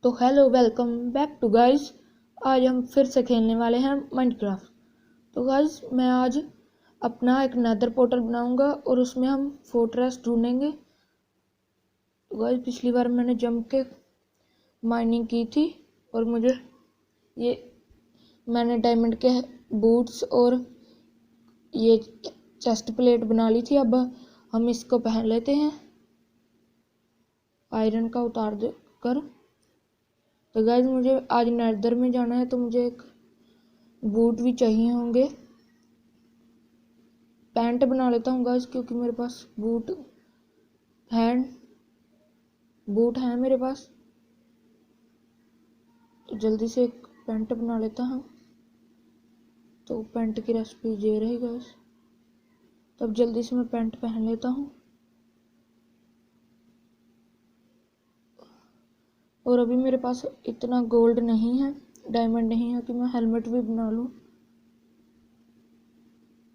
तो hello, welcome back to guys. आज हम फिर से खेलने वाले हैं माइनक्राफ्ट। तो गाइस मैं आज अपना एक नेदर पोर्टल बनाऊंगा और उसमें हम फोर्ट्रेस ढूंढेंगे। तो गाइस पिछली बार मैंने जम के माइनिंग की थी और मैंने डायमंड के बूट्स और ये चेस्ट प्लेट बना ली थी। अब हम इसको पहन लेते हैं आयरन का उतार दे कर। तो गाइस मुझे आज नेदर में जाना है तो मुझे एक बूट भी चाहिए होंगे। पैंट बना लेता हूँ गाइस क्योंकि मेरे पास बूट है मेरे पास। तो जल्दी से एक पैंट बना लेता हूँ। तो पैंट की रेसिपी ये रही गाइस। तब जल्दी से मैं पैंट पहन लेता हूँ। और अभी मेरे पास इतना गोल्ड नहीं है, डायमंड नहीं है कि मैं हेलमेट भी बना लूँ।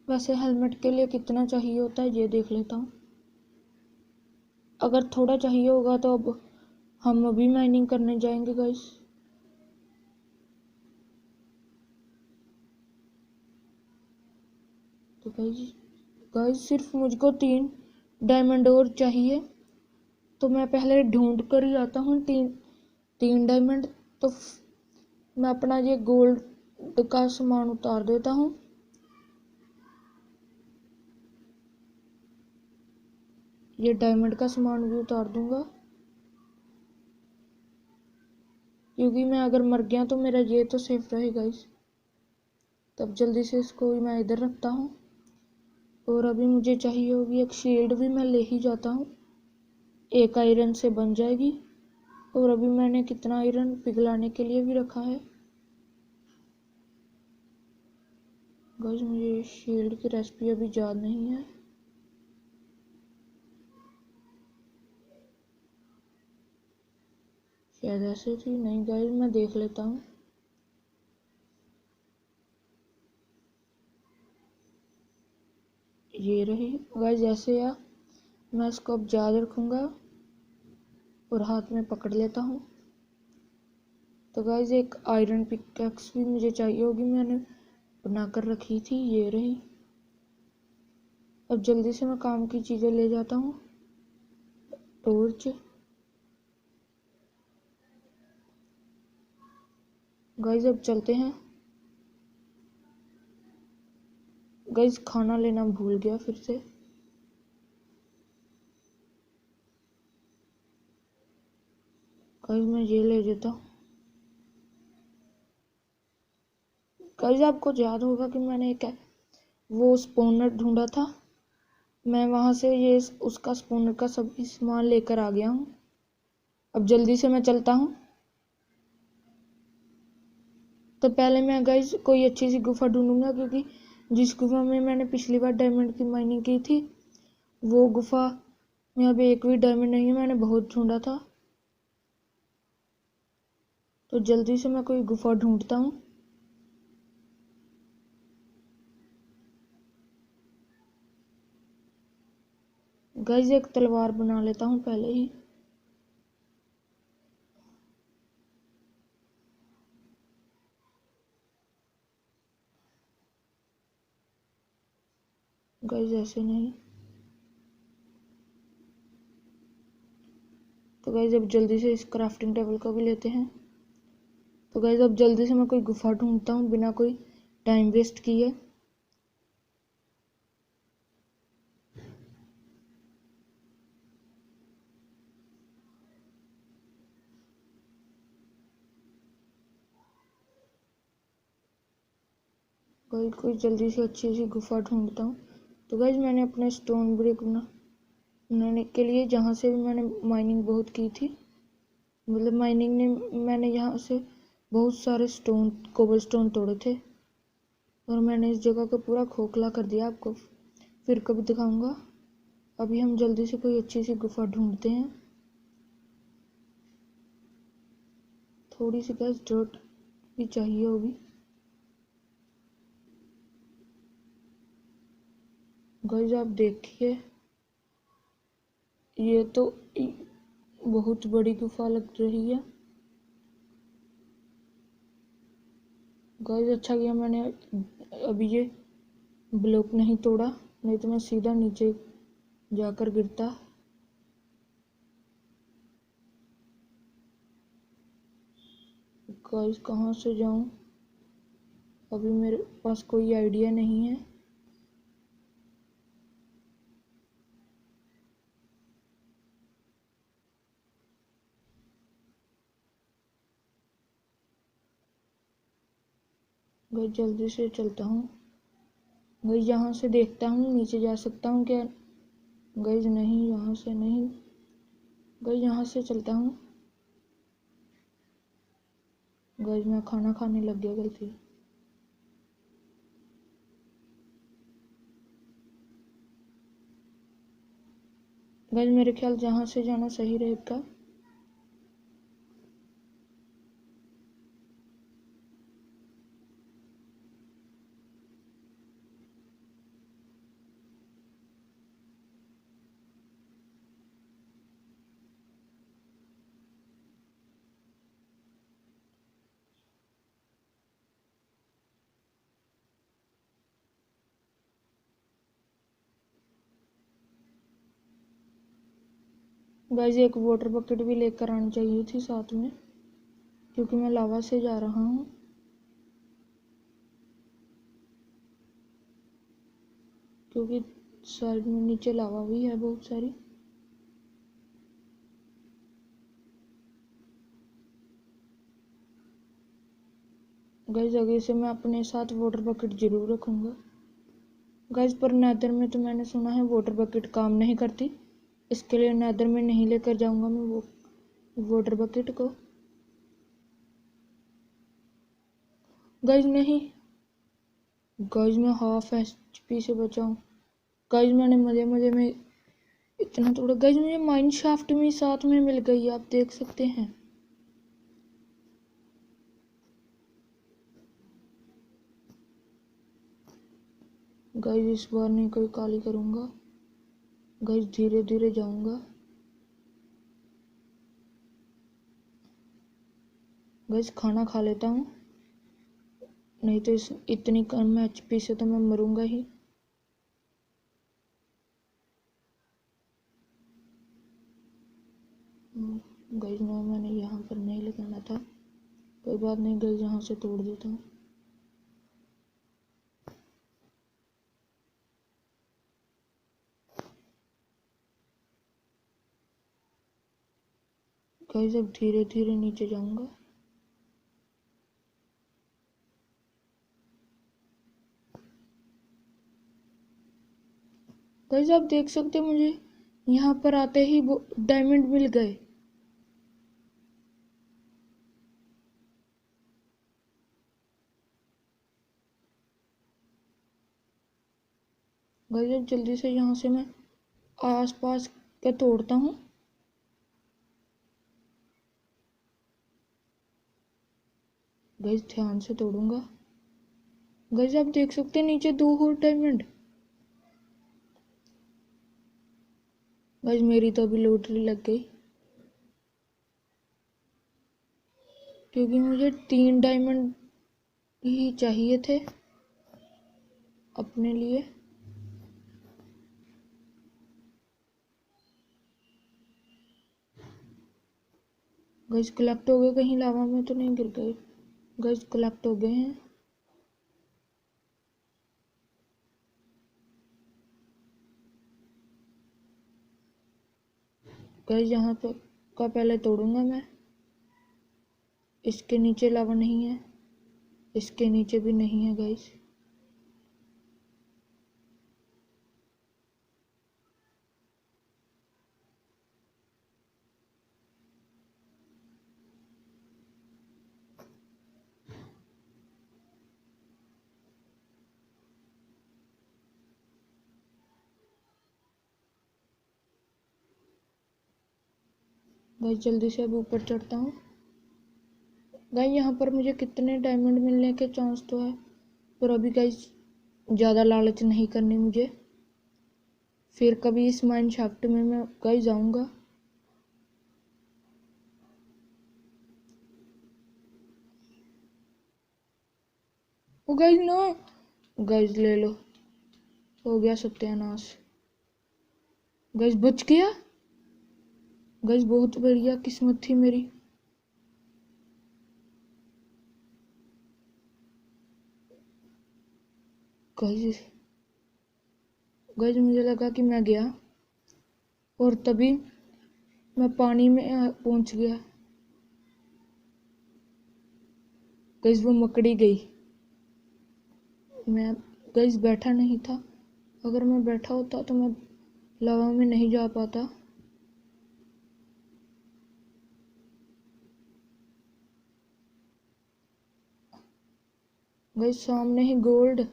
वैसे हेलमेट के लिए कितना चाहिए होता है ये देख लेता हूँ। अगर थोड़ा चाहिए होगा तो अब हम अभी माइनिंग करने जाएंगे गाइस। तो गाइस सिर्फ मुझको 3 डायमंड और चाहिए। तो मैं पहले ढूंढ कर ही आता हूँ तीन डायमंड। तो मैं अपना ये गोल्ड का सामान उतार देता हूँ। ये डायमंड का सामान भी उतार दूंगा क्योंकि मैं अगर मर गया तो मेरा ये तो सेफ रहेगा इस। तब जल्दी से इसको मैं इधर रखता हूँ। और अभी मुझे चाहिए होगी एक शील्ड भी मैं ले ही जाता हूँ। एक आयरन से बन जाएगी। और अभी मैंने कितना आयरन पिघलाने के लिए भी रखा है। गाइस मुझे शील्ड की रेसिपी अभी याद नहीं है। शायद ऐसे थी, नहीं गाइस मैं देख लेता हूँ। ये रही गाइस ऐसे या मैं इसको अब याद रखूंगा और हाथ में पकड़ लेता हूँ। तो गाइस एक आयरन पिकैक्स भी मुझे चाहिए होगी, मैंने बना कर रखी थी, ये रही। अब जल्दी से मैं काम की चीजें ले जाता हूँ। टॉर्च गाइस अब चलते हैं। गाइस खाना लेना भूल गया फिर से। गाइस मैं ये ले लेता हूँ। गाइस आपको याद होगा कि मैंने एक वो स्पॉनर ढूंढा था। मैं वहां से ये उसका स्पॉनर का सब सामान लेकर आ गया हूँ। अब जल्दी से मैं चलता हूँ। तो पहले मैं गाइस कोई अच्छी सी गुफा ढूंढूंगा क्योंकि जिस गुफा में मैंने पिछली बार डायमंड की माइनिंग की थी वो गुफा में अभी एक भी डायमंड नहीं है, मैंने बहुत ढूंढा था। तो जल्दी से मैं कोई गुफा ढूंढता हूँ। गाइस एक तलवार बना लेता हूँ पहले ही। गाइस ऐसे नहीं। तो गाइस अब जल्दी से इस क्राफ्टिंग टेबल को भी लेते हैं। तो गाइस अब जल्दी से मैं कोई गुफा ढूंढता हूँ बिना कोई टाइम वेस्ट किए। गाइस कोई जल्दी से अच्छी सी गुफा ढूंढता हूँ। तो गाइस मैंने अपने स्टोन ब्रिक बनाने के लिए जहाँ से भी मैंने माइनिंग बहुत की थी, मतलब माइनिंग ने मैंने यहाँ से बहुत सारे कोबल स्टोन तोड़े थे और मैंने इस जगह को पूरा खोखला कर दिया। आपको फिर कभी दिखाऊंगा। अभी हम जल्दी से कोई अच्छी सी गुफा ढूंढते हैं। थोड़ी सी गैस डर्ट भी चाहिए होगी। गाइस आप देखिए ये तो बहुत बड़ी गुफा लग रही है। गाइस अच्छा किया मैंने अभी ये ब्लॉक नहीं तोड़ा, नहीं तो मैं सीधा नीचे जाकर गिरता। गाइस कहाँ से जाऊं, अभी मेरे पास कोई आइडिया नहीं है। गाइस जल्दी से चलता हूँ। गाइस यहाँ से देखता हूँ नीचे जा सकता हूँ क्या। गाइस नहीं, यहाँ से नहीं। गाइस यहाँ से चलता हूँ। गाइस मैं खाना खाने लग गया गलती। गाइस मेरे ख्याल जहाँ से जाना सही रहेगा। गाइस एक वाटर बकेट भी लेकर आनी चाहिए थी साथ में, क्योंकि मैं लावा से जा रहा हूँ। क्योंकि साइड में नीचे लावा भी है बहुत सारी। गाइस आगे से मैं अपने साथ वाटर बकेट जरूर रखूंगा। गाइस पर नेदर में तो मैंने सुना है वाटर बकेट काम नहीं करती, इसके लिए नेदर में नहीं लेकर जाऊंगा मैं वो वाटर बकेट को। गाइस नहीं, गाइस मैं हाफ एचपी से बचा हूँ। गाइस मैंने मजे मजे में इतना तोड़ा। गाइस मुझे माइन शाफ्ट में साथ में मिल गई, आप देख सकते हैं। गाइस इस बार नहीं कोई काली करूंगा। गाइस धीरे धीरे जाऊंगा। गाइस खाना खा लेता हूँ, नहीं तो इस इतनी कम एचपी से तो मैं मरूंगा ही। गाइस ना मैंने यहाँ पर नहीं लगाना था, कोई बात नहीं। गाइस यहाँ से तोड़ देता हूँ। गाइस अब धीरे धीरे नीचे जाऊंगा। गाइस आप देख सकते हैं मुझे यहाँ पर आते ही वो डायमंड मिल गए। गाइस अब जल्दी से यहाँ से मैं आसपास का तोड़ता हूँ। गाइस ध्यान से तोड़ूंगा। गाइस आप देख सकते हैं नीचे 2 और डायमंड। गाइस मेरी तो अभी लॉटरी लग गई, क्योंकि मुझे 3 डायमंड ही चाहिए थे अपने लिए। गाइस कलेक्ट हो गए, कहीं लावा में तो नहीं गिर गए। गाइस कलेक्ट हो गए हैं। गाइस यहाँ पे का पहले तोड़ूंगा मैं। इसके नीचे लावा नहीं है, इसके नीचे भी नहीं है गाइस। गाइस जल्दी से अब ऊपर चढ़ता हूँ। गाइस यहाँ पर मुझे कितने डायमंड मिलने के चांस तो है, पर अभी गाइस ज़्यादा लालच नहीं करनी मुझे। फिर कभी इस माइन शाफ्ट में मैं गाइस जाऊँगा। ओ गाइस नो, गाइस ले लो, हो गया सत्यानाश। गाइस बच गया। गाइस बहुत बढ़िया किस्मत थी मेरी। गाइस गाइस मुझे लगा कि मैं गया और तभी मैं पानी में पहुंच गया। गाइस वो मकड़ी गई। मैं गाइस बैठा नहीं था, अगर मैं बैठा होता तो मैं लावा में नहीं जा पाता। गाइस सामने ही गोल्ड।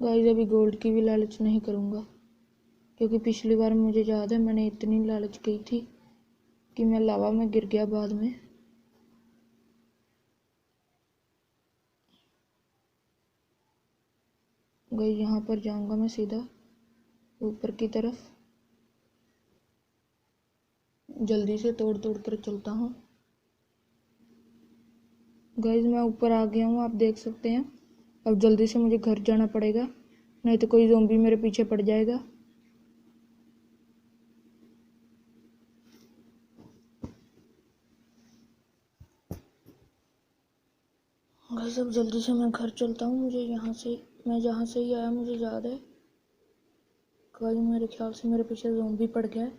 गाइस अभी गोल्ड की भी लालच नहीं करूंगा, क्योंकि पिछली बार मुझे याद है मैंने इतनी लालच की थी कि मैं लावा में गिर गया बाद में। गाइस यहाँ पर जाऊंगा मैं सीधा ऊपर की तरफ, जल्दी से तोड़ तोड़ कर चलता हूँ। गाइस मैं ऊपर आ गया हूँ, आप देख सकते हैं। अब जल्दी से मुझे घर जाना पड़ेगा, नहीं तो कोई ज़ॉम्बी मेरे पीछे पड़ जाएगा। गाइस अब जल्दी से मैं घर चलता हूँ। मुझे यहाँ से, मैं जहाँ से ही आया मुझे याद है। गाइस मेरे ख्याल से मेरे पीछे ज़ॉम्बी पड़ गया है।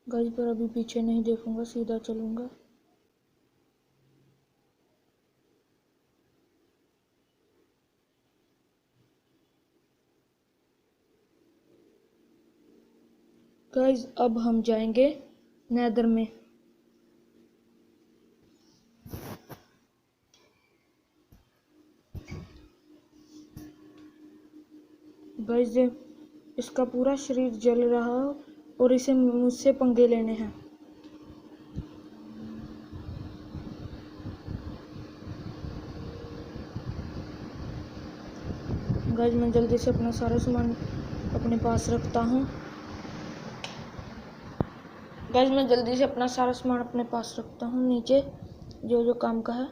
गाइस पर अभी पीछे नहीं देखूंगा, सीधा चलूंगा। गाइस अब हम जाएंगे नेदर में। गाइस इसका पूरा शरीर जल रहा है और इसे मुझसे पंगे लेने हैं। गाइस मैं जल्दी से अपना सारा सामान अपने पास रखता हूँ। गाइस मैं जल्दी से अपना सारा सामान अपने पास रखता हूँ, नीचे जो जो काम का है।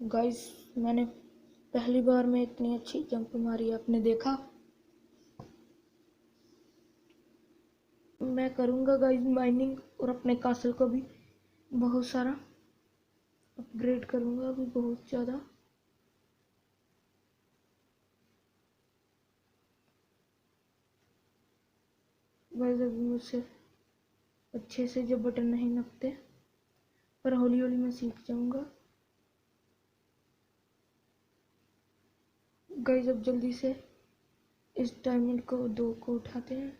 गाइस मैंने पहली बार में इतनी अच्छी जंप मारी, आपने देखा। मैं करूँगा गाइस माइनिंग और अपने कासल को भी बहुत सारा अपग्रेड करूँगा अभी बहुत ज़्यादा। गाइस अभी मुझसे अच्छे से जो बटन नहीं नपते, पर हौली हौली मैं सीख जाऊँगा। गाइस अब जल्दी से इस डायमंड को 2 को उठाते हैं।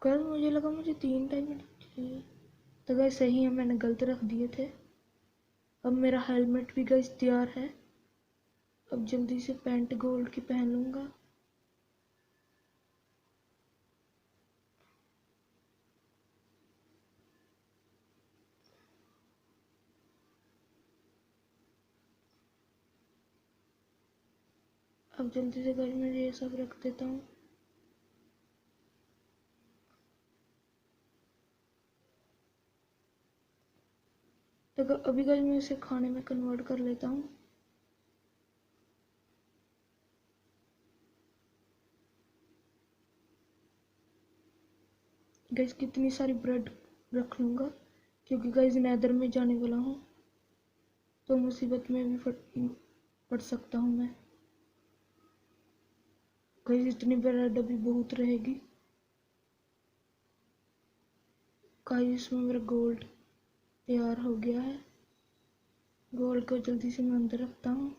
गाइस मुझे लगा मुझे 3 डायमंड चाहिए, तो गाइस सही है, मैंने गलत रख दिए थे। अब मेरा हेलमेट भी गाइस तैयार है, अब जल्दी से पैंट गोल्ड की पहन लूँगा। अब जल्दी से गाइस मैं ये सब रख देता हूँ। तो अभी गाइस मैं इसे खाने में कन्वर्ट कर लेता हूँ। गाइस कितनी सारी ब्रेड रख लूँगा, क्योंकि गाइस नेदर में जाने वाला हूँ, तो मुसीबत में भी पड़ सकता हूँ मैं। गाइस इतनी ब्रेड अभी बहुत रहेगी। गाइस इसमें मेरा गोल्ड तैयार हो गया है, गोल्ड को जल्दी से मैं अंदर रखता हूँ।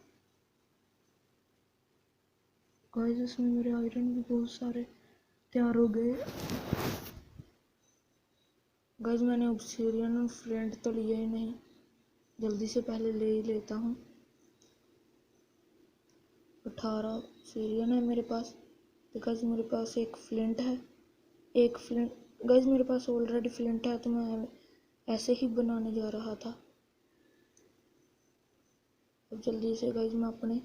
गाइस इसमें मेरे आयरन भी बहुत सारे तैयार हो गए। गाइस मैंने ऑब्सीडियन और फ्लेंट तो लिया ही नहीं, जल्दी से पहले ले ही लेता हूँ। 18 ऑब्सीडियन है मेरे पास, तो गाइस मेरे पास एक फ्लिंट है, एक फ्लिंट गाइस मेरे पास ऑलरेडी फ्लिंट है तो मैं ऐसे ही बनाने जा रहा था। अब जल्दी से गाइस मैं अपने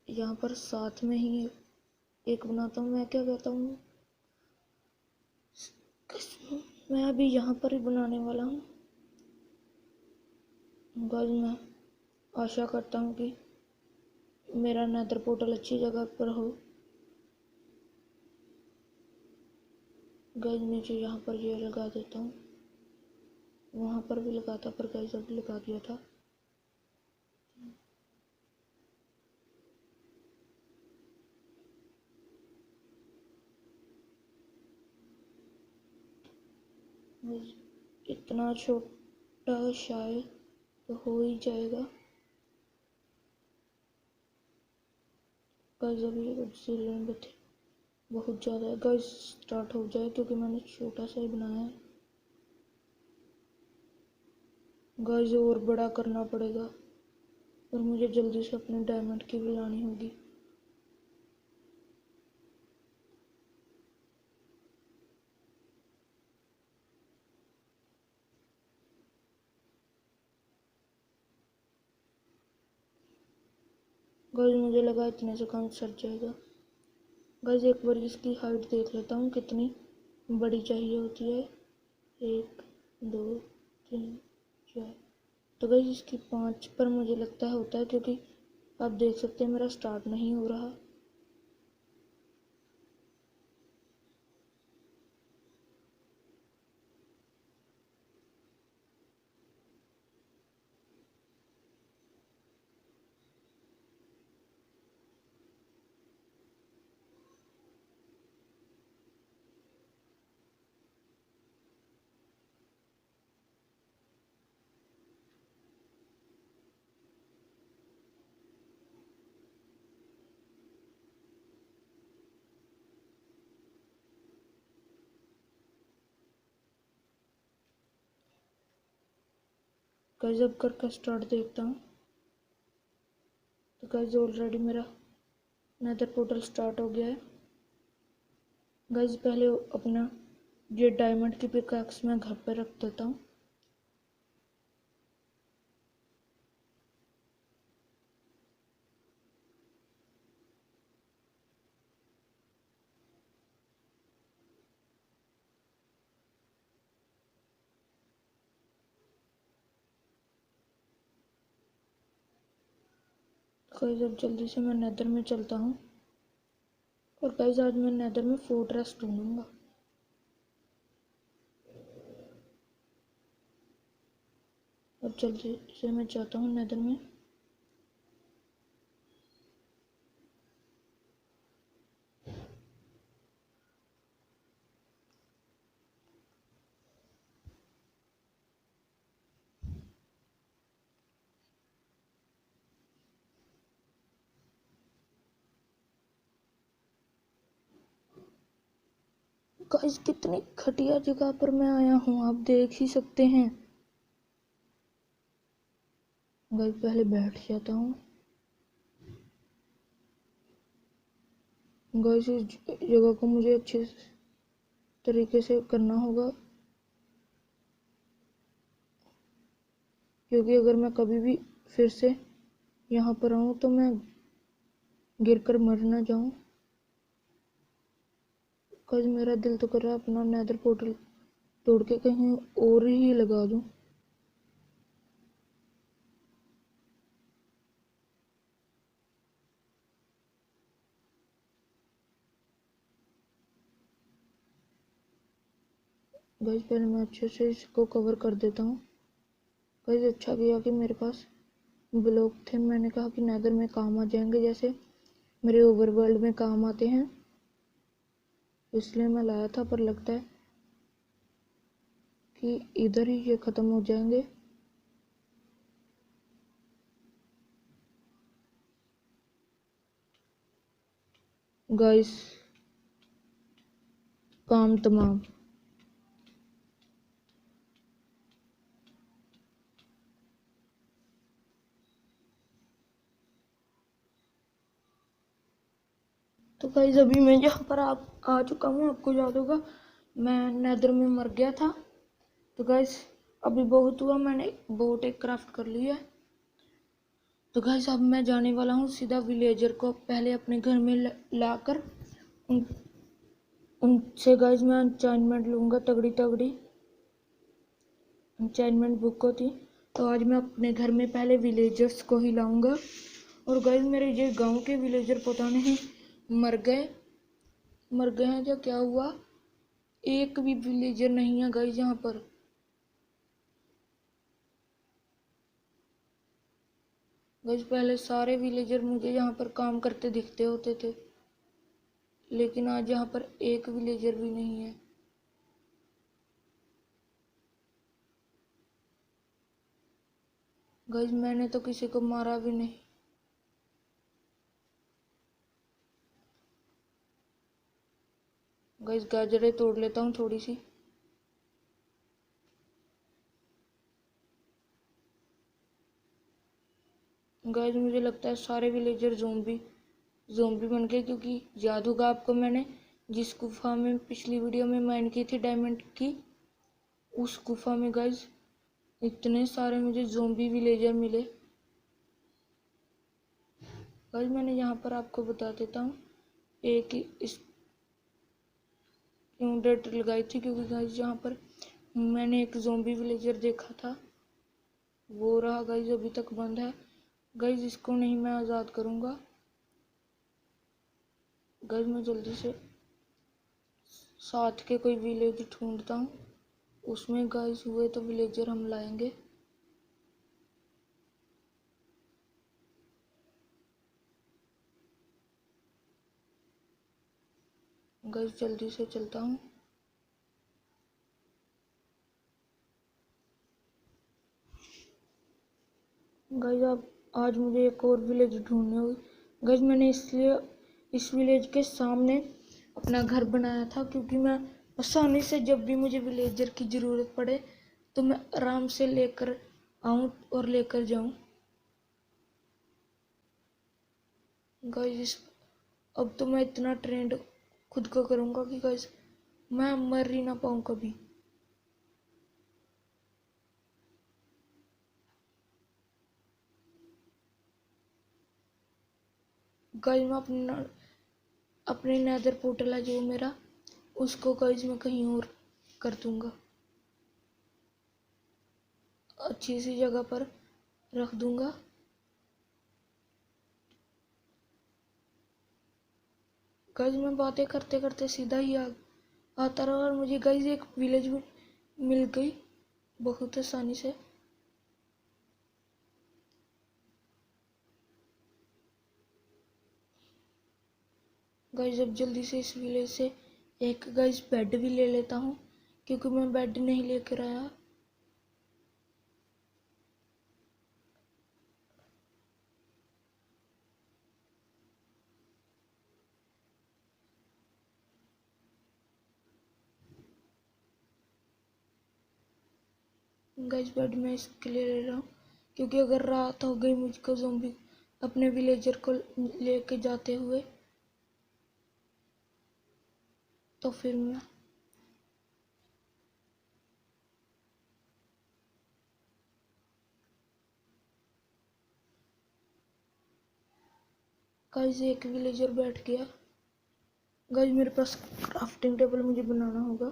यहाँ पर साथ में ही एक बनाता हूँ। मैं क्या कहता हूँ, मैं अभी यहाँ पर ही बनाने वाला हूँ। गाइस मैं आशा करता हूँ कि मेरा नेदर पोर्टल अच्छी जगह पर हो। गाइस नीचे यहाँ पर ये लगा देता हूँ, वहाँ पर भी लगाता पर गाइस अभी लगा दिया था। इतना छोटा शायद तो हो ही जाएगा। गाइस अभी ऑब्सीडियन बहुत ज़्यादा है। गाइस स्टार्ट हो जाए क्योंकि मैंने छोटा सा ही बनाया है। गाइस और बड़ा करना पड़ेगा और मुझे जल्दी से अपने डायमंड की भी लानी होगी। गाइस मुझे लगा इतने से काम सर जाएगा। गाइस एक बार इसकी हाइट देख लेता हूँ कितनी बड़ी चाहिए होती है। 1 2 3 4। तो गाइस इसकी 5 पर मुझे लगता है होता है, क्योंकि आप देख सकते हैं मेरा स्टार्ट नहीं हो रहा। गाइस अब करके स्टार्ट देखता हूँ। तो गाइस ऑलरेडी मेरा नेदर पोर्टल स्टार्ट हो गया है। गाइस पहले अपना ये डायमंड की पिकैक्स मैं घर पे रख देता हूँ। गाइस अब जल्दी से मैं नेदर में चलता हूँ और गाइस आज मैं नेदर में फोर्ट्रेस ढूंढूंगा। अब जल्दी से मैं जाता हूँ नेदर में। गाइस कितनी घटिया जगह पर मैं आया हूँ, आप देख ही सकते हैं। गाइस पहले बैठ जाता हूँ। गाइस इस जगह को मुझे अच्छे तरीके से करना होगा, क्योंकि अगर मैं कभी भी फिर से यहाँ पर आऊँ तो मैं गिरकर मर ना जाऊँ। गाइस मेरा दिल तो कर रहा है अपना नेदर पोर्टल तोड़ के कहीं और ही लगा दूँ। गाइस पहले मैं अच्छे से इसको कवर कर देता हूँ। गाइस अच्छा किया कि मेरे पास ब्लॉक थे, मैंने कहा कि नेदर में काम आ जाएंगे जैसे मेरे ओवरवर्ल्ड में काम आते हैं, इसलिए मैं लाया था। पर लगता है कि इधर ही ये ख़त्म हो जाएंगे। गाइस काम तमाम। तो गाइस अभी मैं यहाँ पर आ चुका हूँ। आपको याद होगा मैं नेदर में मर गया था। तो गाइस अभी बहुत हुआ, मैंने बोट एक क्राफ्ट कर ली है। तो गाइस अब मैं जाने वाला हूँ सीधा विलेजर को पहले अपने घर में लाकर उनसे गाइस मैं एन्चांटमेंट लूँगा, तगड़ी तगड़ी एन्चांटमेंट बुक होती। तो आज मैं अपने घर में पहले विलेजर्स को ही लाऊंगा। और गाइस मेरे ये गांव के विलेजर पता नहीं मर गए हैं या क्या हुआ, एक भी विलेजर नहीं है गाइस यहाँ पर। गाइस पहले सारे विलेजर मुझे यहाँ पर काम करते दिखते होते थे, लेकिन आज यहाँ पर एक विलेजर भी नहीं है। गाइस मैंने तो किसी को मारा भी नहीं। गाइस गाजरें तोड़ लेता हूँ थोड़ी सी। गाइस मुझे लगता है सारे विलेजर ज़ोंबी बन गए, क्योंकि याद होगा आपको मैंने जिस गुफा में पिछली वीडियो में माइन की थी डायमंड की, उस गुफा में गाइस इतने सारे मुझे ज़ोंबी विलेजर मिले। गाइस मैंने यहाँ पर आपको बता देता हूँ एक इस क्यों डेट लगाई थी, क्योंकि गाइस यहाँ पर मैंने एक ज़ोंबी विलेजर देखा था, वो रहा गाइस अभी तक बंद है। गाइस इसको नहीं मैं आज़ाद करूँगा। गाइस मैं जल्दी से साथ के कोई विलेज ढूंढता हूँ, उसमें गाइस हुए तो विलेजर हम लाएंगे। गाइस जल्दी से चलता हूँ। गाइस अब आज मुझे एक और विलेज ढूंढने होगी। गाइस मैंने इसलिए इस विलेज के सामने अपना घर बनाया था, क्योंकि मैं आसानी से जब भी मुझे विलेजर की ज़रूरत पड़े तो मैं आराम से लेकर आऊँ और लेकर जाऊँ। गाइस अब तो मैं इतना ट्रेंड खुद को करूँगा कि गाइस मैं मर ही ना पाऊँ कभी। गाइस मैं अपने नेदर पोर्टल है जो मेरा, उसको गाइस मैं कहीं और कर दूंगा, अच्छी सी जगह पर रख दूंगा। गाइस मैं बातें करते करते सीधा ही आता रहा और मुझे गाइस एक विलेज मिल गई बहुत आसानी से। गाइस अब जल्दी से इस विलेज से एक गाइस बेड भी ले लेता हूँ, क्योंकि मैं बेड नहीं लेकर आया। गाइस बेड में इसके लिए ले रहा हूँ, क्योंकि अगर रात हो गई मुझको ज़ोंबी अपने विलेजर को लेके जाते हुए तो फिर मैं गाइस एक विलेजर बैठ गया। गाइस मेरे पास क्राफ्टिंग टेबल मुझे बनाना होगा।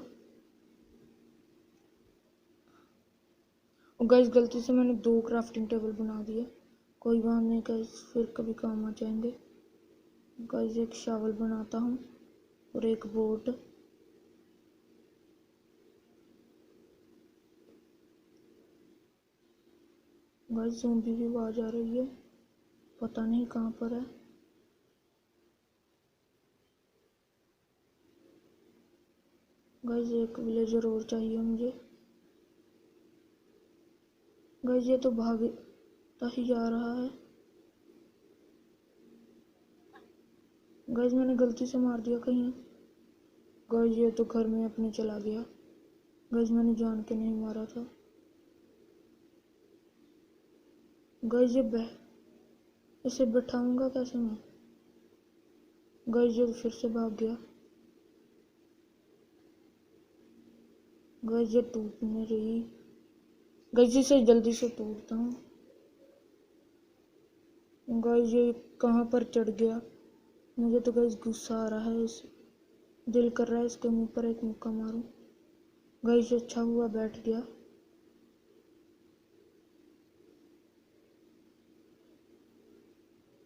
और गाइस गलती से मैंने 2 क्राफ्टिंग टेबल बना दिए, कोई बात नहीं गाइस, फिर कभी काम आ जाएंगे। गाइस एक शावल बनाता हूँ और एक बोट। गाइस ज़ोंबी की आवाज़ आ रही है, पता नहीं कहाँ पर है। गाइस एक विलेजर और चाहिए मुझे। गाइस ये तो भागता ही जा रहा है। गाइस मैंने गलती से मार दिया कहीं। गाइस ये तो घर में अपने चला गया। गाइस मैंने जान के नहीं मारा था। गाइस ये इसे बैठाऊंगा कैसे मैं। गाइस ये फिर से भाग गया। गाइस ये टूट नहीं रही। गाइस इसे जल्दी से तोड़ता हूँ। गाइस ये कहाँ पर चढ़ गया? मुझे तो गाइस गुस्सा आ रहा है, इस दिल कर रहा है इसके मुंह पर एक मुक्का मारूं। गाइस अच्छा हुआ बैठ गया।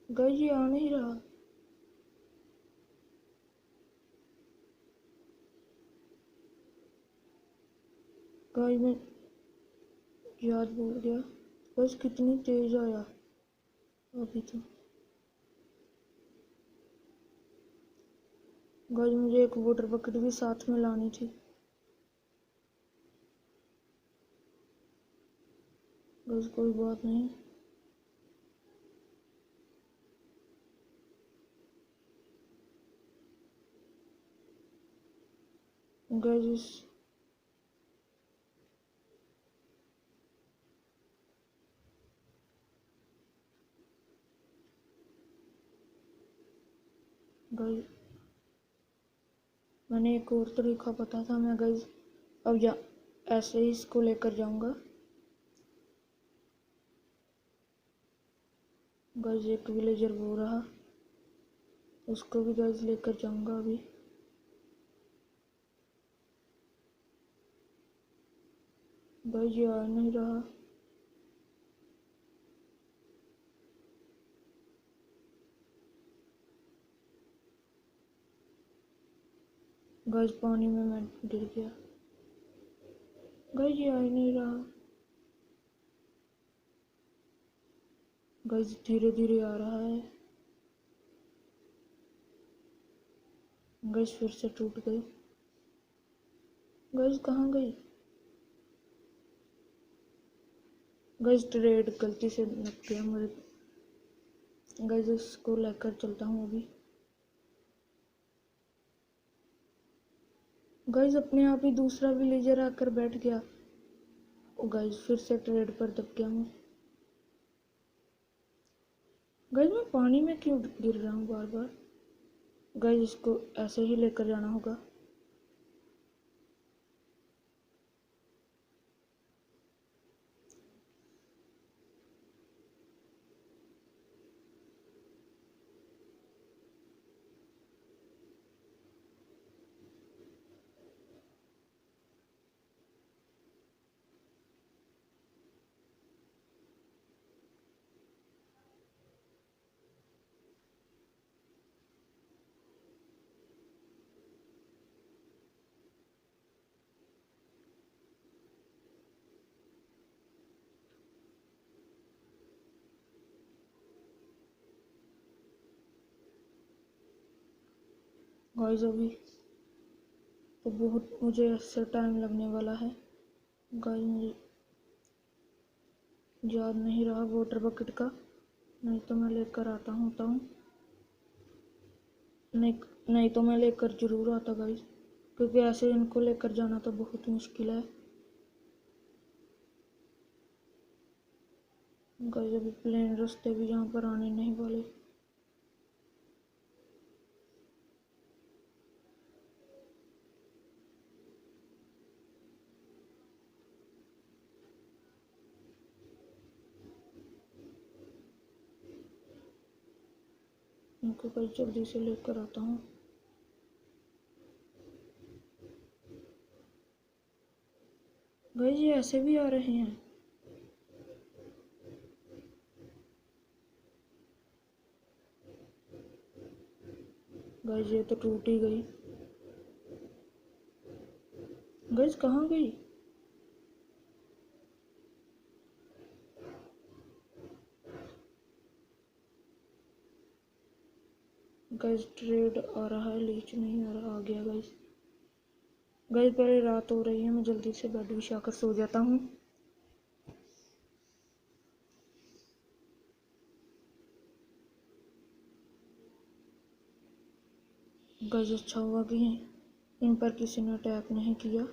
गाइस ये आ नहीं रहा। गाइस मैं याद भूल गया। गाइस कितनी तेज आया अभी तो। गाइस मुझे एक वाटर बकेट भी साथ में लानी थी। गाइस कोई बात नहीं। गाइस गाइस मैंने एक और तरीका पता था। मैं गाइस अब ऐसे ही इसको लेकर जाऊंगा। गाइस एक विलेजर वो रहा, उसको भी गाइस लेकर जाऊंगा अभी। गाइस ये आ नहीं रहा। गाइस पानी में मैं गिर गया। गाइस ये आ ही नहीं रहा। गाइस धीरे धीरे आ रहा है। गाइस फिर से टूट गई। गाइस कहाँ गई? गाइस ट्रेड गलती से लग गया मेरे। गाइस इसको लेकर चलता हूँ अभी। गाइस अपने आप ही दूसरा विलेजर आकर बैठ गया। गाइस फिर से ट्रेड पर दब गया मैं। गाइस मैं पानी में क्यों गिर रहा हूँ बार बार? गाइस इसको ऐसे ही लेकर जाना होगा। गाइस अभी तो बहुत मुझे ऐसे टाइम लगने वाला है। गाइस मुझे याद नहीं रहा वाटर बकेट का, नहीं तो मैं लेकर आता हूँ नहीं नहीं तो मैं लेकर जरूर आता गाइस, क्योंकि ऐसे इनको लेकर जाना तो बहुत मुश्किल है। गाइस अभी प्लेन रास्ते भी यहाँ पर आने नहीं वाले। इनको गाइस जल्दी से लेकर आता हूँ। गाइस ये ऐसे भी आ रहे हैं। गाइस ये तो टूट ही गई। गाइस कहाँ गई? गाइस ट्रेड आ रहा है, लीच नहीं आ रहा। आ गया गाइस। गाइस पहले रात हो रही है, मैं जल्दी से बेड बिछाकर सो जाता हूँ। गाइस अच्छा हुआ कि इन पर किसी ने अटैक नहीं किया।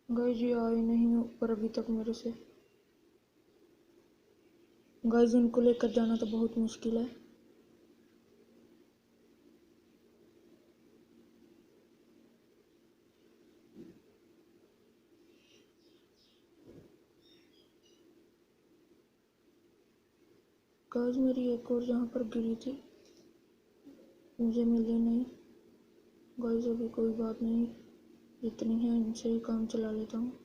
गाइस ये आए नहीं ऊपर अभी तक मेरे से। गाइस इनको लेकर जाना तो बहुत मुश्किल है। गाइस मेरी एक और जहाँ पर गिरी थी मुझे मिली नहीं। गाइस अभी कोई बात नहीं, इतनी है, इनसे ही काम चला लेता हूँ।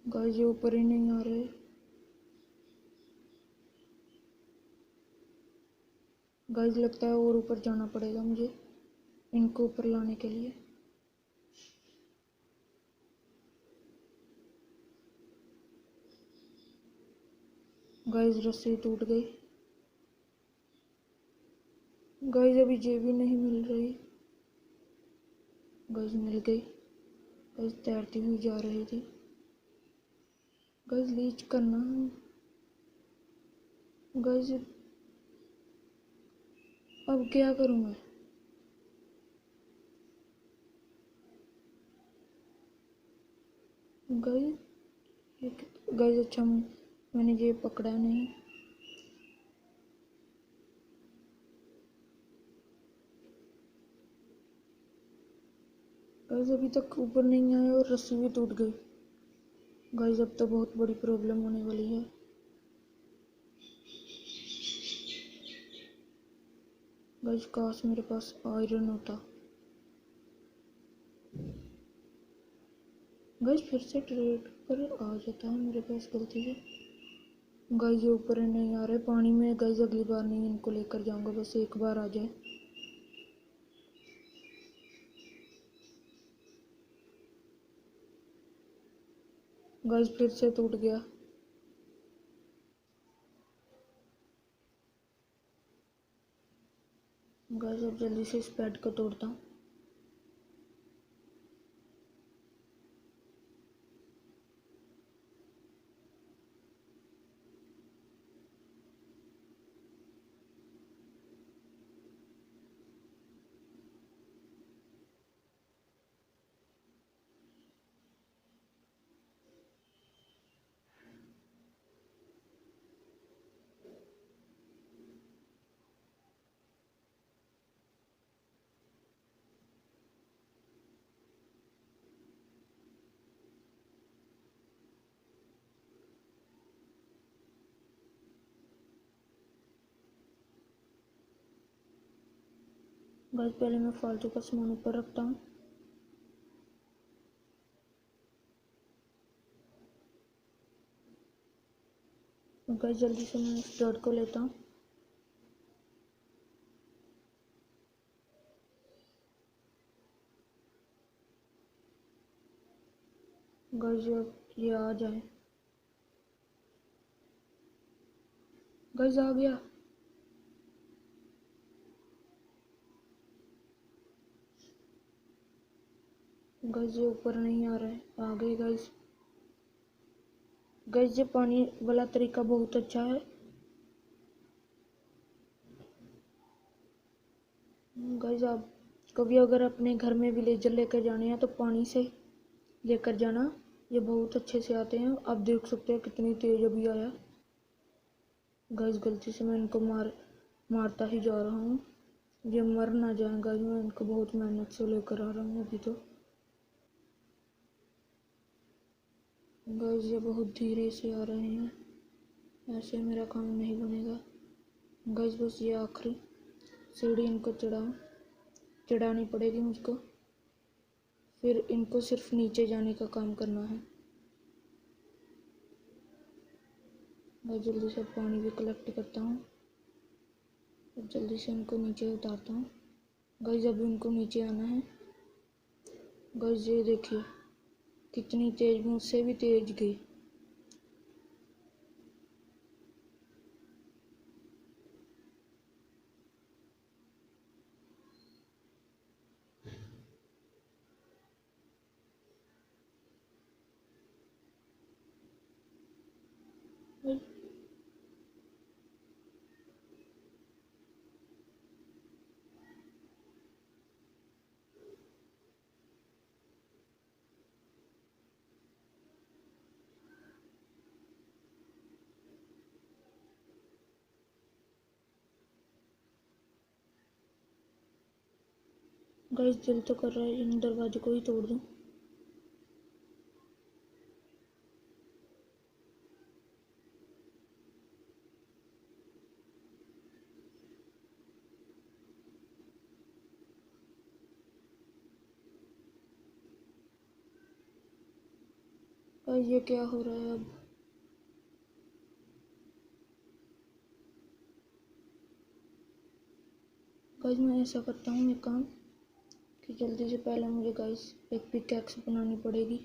गाइस ये ऊपर ही नहीं आ रहे। गाइस लगता है और ऊपर जाना पड़ेगा मुझे इनको ऊपर लाने के लिए। गाइस रस्सी टूट गई। गाइस अभी जे भी नहीं मिल रही। गाइस मिल गई। गाइस तैरती हुई जा रही थी। गाइस लीच करना। गाइस अब क्या करूं मैं? गाइस अच्छा मैंने ये पकड़ा नहीं। गाइस अभी तक ऊपर नहीं आए और रस्सी भी टूट गई। गाइस अब तो बहुत बड़ी प्रॉब्लम होने वाली है। गाइस काश मेरे पास आयरन होता। गाइस फिर से ट्रेड पर आ जाता है मेरे पास गलती से। गाइस ये ऊपर नहीं आ रहे पानी में। गाइस अगली बार नहीं इनको लेकर जाऊंगा, बस एक बार आ जाए। गाइस फिर से टूट गया। गाइस अब जल्दी से इस पैड को तोड़ता हूँ। गाइस पहले मैं फालतू का सामान ऊपर रखता हूँ। गाइस जल्दी से मैं इस डॉट को लेता हूँ। गाइस ये आ जाए। गाइस आ गया। गाइस ये ऊपर नहीं आ रहा है, आ गए गाइस। गाइस ये पानी वाला तरीका बहुत अच्छा है। गाइस आप कभी अगर अपने घर में विलेजर लेकर जाने हैं तो पानी से लेकर जाना, ये बहुत अच्छे से आते हैं। आप देख सकते हैं कितनी तेज अभी आया। गाइस गलती से मैं इनको मारता ही जा रहा हूँ, ये मर ना जाए। गाइस मैं इनको बहुत मेहनत से लेकर आ रहा हूँ अभी तो। गाइस ये बहुत धीरे से आ रहे हैं, ऐसे मेरा काम नहीं बनेगा। गाइस बस ये आखिरी सीढ़ी इनको चढ़ानी पड़ेगी मुझको, फिर इनको सिर्फ नीचे जाने का काम करना है। मैं जल्दी से पानी भी कलेक्ट करता हूँ और जल्दी से इनको नीचे उतारता हूँ। गाइस अभी उनको नीचे आना है। गाइस ये देखिए कितनी तेज, मुझसे भी तेज गई। गाइस दिल तो कर रहा है इन दरवाजे को ही तोड़ दूं। गाइस ये क्या हो रहा है अब? गाइस मैं ऐसा करता हूँ एक काम कि जल्दी से पहले मुझे गाइस एक पिकैक्स बनानी पड़ेगी।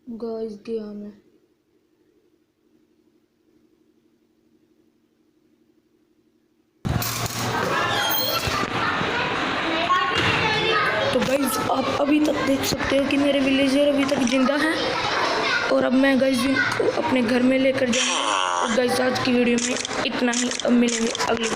गाइस गया मैं। तो गाइस आप अभी तक देख सकते हो कि मेरे विलेजर अभी तक जिंदा हैं और अब मैं गाइस इनको अपने घर में लेकर जाऊंगा। और गाइस आज की वीडियो में इतना ही, अब मिलेंगे अगली